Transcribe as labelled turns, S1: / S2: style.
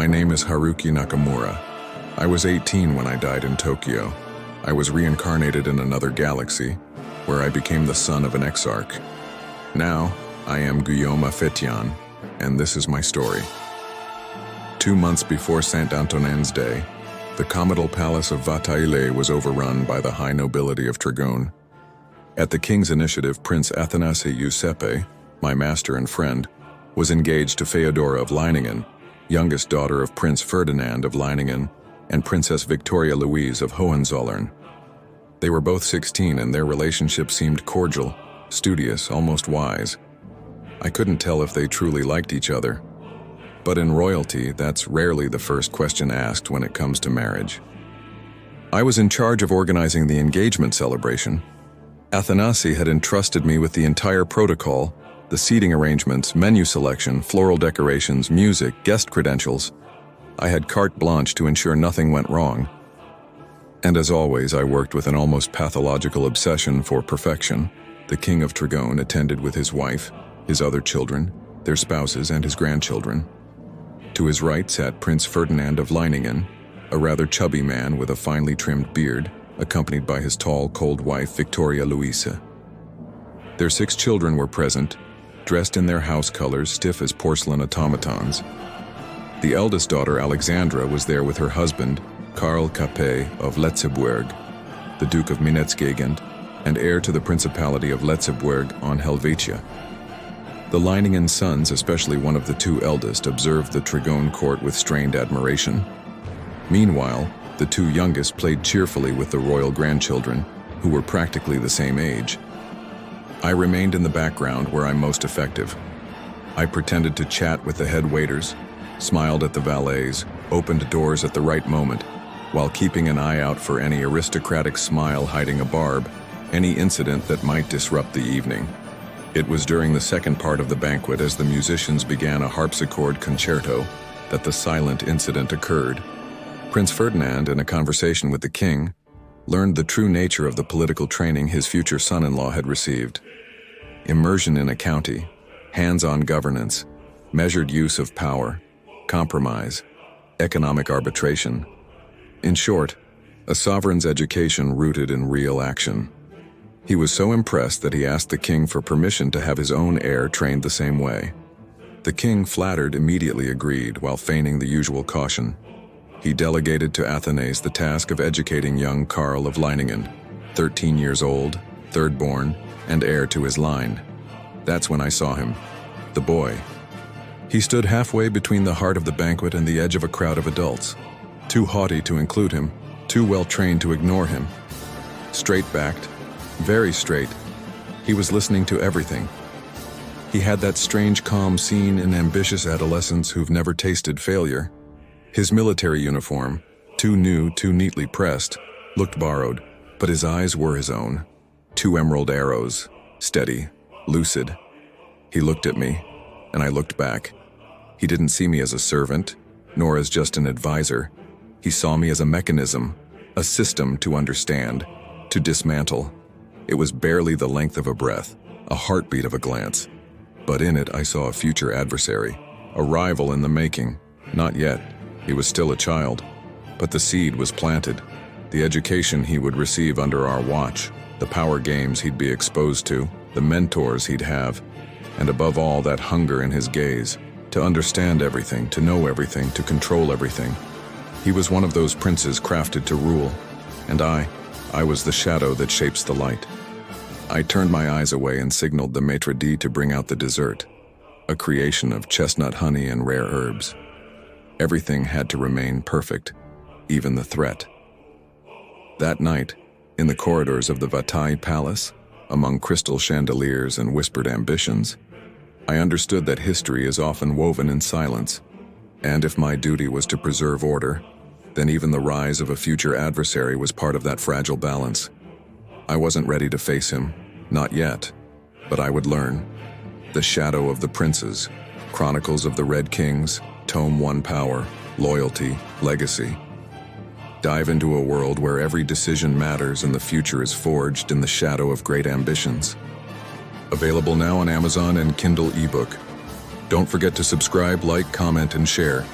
S1: My name is Haruki Nakamura. I was 18 when I died in Tokyo. I was reincarnated in another galaxy, where I became the son of an exarch. Now, I am Guillaume Fetian, and this is my story. 2 months before Saint Antonin's Day, the comital palace of Vataile was overrun by the high nobility of Tregone. At the king's initiative, Prince Athanasi Giuseppe, my master and friend, was engaged to Feodora of Leiningen, youngest daughter of Prince Ferdinand of Leiningen and Princess Victoria Louise of Hohenzollern. They were both 16 and their relationship seemed cordial, studious, almost wise. I couldn't tell if they truly liked each other. But in royalty, that's rarely the first question asked when it comes to marriage. I was in charge of organizing the engagement celebration. Athanasi had entrusted me with the entire protocol, the seating arrangements, menu selection, floral decorations, music, guest credentials. I had carte blanche to ensure nothing went wrong. And as always, I worked with an almost pathological obsession for perfection. The King of Tregone attended with his wife, his other children, their spouses, and his grandchildren. To his right sat Prince Ferdinand of Leiningen, a rather chubby man with a finely trimmed beard, accompanied by his tall, cold wife, Victoria Louise. Their 6 children were present, dressed in their house colors, stiff as porcelain automatons. The eldest daughter, Alexandra, was there with her husband, Karl Capet of Letzeburg, the Duke of Minetzgegend, and heir to the Principality of Letzeburg on Helvetia. The Leiningen sons, especially one of the 2 eldest, observed the Tregone court with strained admiration. Meanwhile, the 2 youngest played cheerfully with the royal grandchildren, who were practically the same age. I remained in the background where I'm most effective. I pretended to chat with the head waiters, smiled at the valets, opened doors at the right moment, while keeping an eye out for any aristocratic smile hiding a barb, any incident that might disrupt the evening. It was during the second part of the banquet, as the musicians began a harpsichord concerto, that the silent incident occurred. Prince Ferdinand, in a conversation with the king, learned the true nature of the political training his future son-in-law had received. Immersion in a county, hands-on governance, measured use of power, compromise, economic arbitration. In short, a sovereign's education rooted in real action. He was so impressed that he asked the king for permission to have his own heir trained the same way. The king, flattered, immediately agreed, while feigning the usual caution. He delegated to Athanase the task of educating young Karl of Leiningen, 13 years old, third-born, and heir to his line. That's when I saw him, the boy. He stood halfway between the heart of the banquet and the edge of a crowd of adults, too haughty to include him, too well-trained to ignore him. Straight-backed, very straight, he was listening to everything. He had that strange calm seen in ambitious adolescents who've never tasted failure. His military uniform, too new, too neatly pressed, looked borrowed, but his eyes were his own. 2 emerald arrows, steady, lucid. He looked at me, and I looked back. He didn't see me as a servant, nor as just an advisor. He saw me as a mechanism, a system to understand, to dismantle. It was barely the length of a breath, a heartbeat of a glance. But in it I saw a future adversary, a rival in the making. Not yet. He was still a child. But the seed was planted. The education he would receive under our watch, the power games he'd be exposed to, the mentors he'd have, and above all, that hunger in his gaze, to understand everything, to know everything, to control everything. He was one of those princes crafted to rule, and I was the shadow that shapes the light. I turned my eyes away and signaled the maitre d' to bring out the dessert, a creation of chestnut honey and rare herbs. Everything had to remain perfect, even the threat. That night, in the corridors of the Vataille Palace, among crystal chandeliers and whispered ambitions, I understood that history is often woven in silence, and if my duty was to preserve order, then even the rise of a future adversary was part of that fragile balance. I wasn't ready to face him, not yet, but I would learn. The Shadow of the Princes, Chronicles of the Red Kings, Tome 1 Power, Loyalty, Legacy. Dive into a world where every decision matters and the future is forged in the shadow of great ambitions. Available now on Amazon and Kindle ebook. Don't forget to subscribe, like, comment, and share.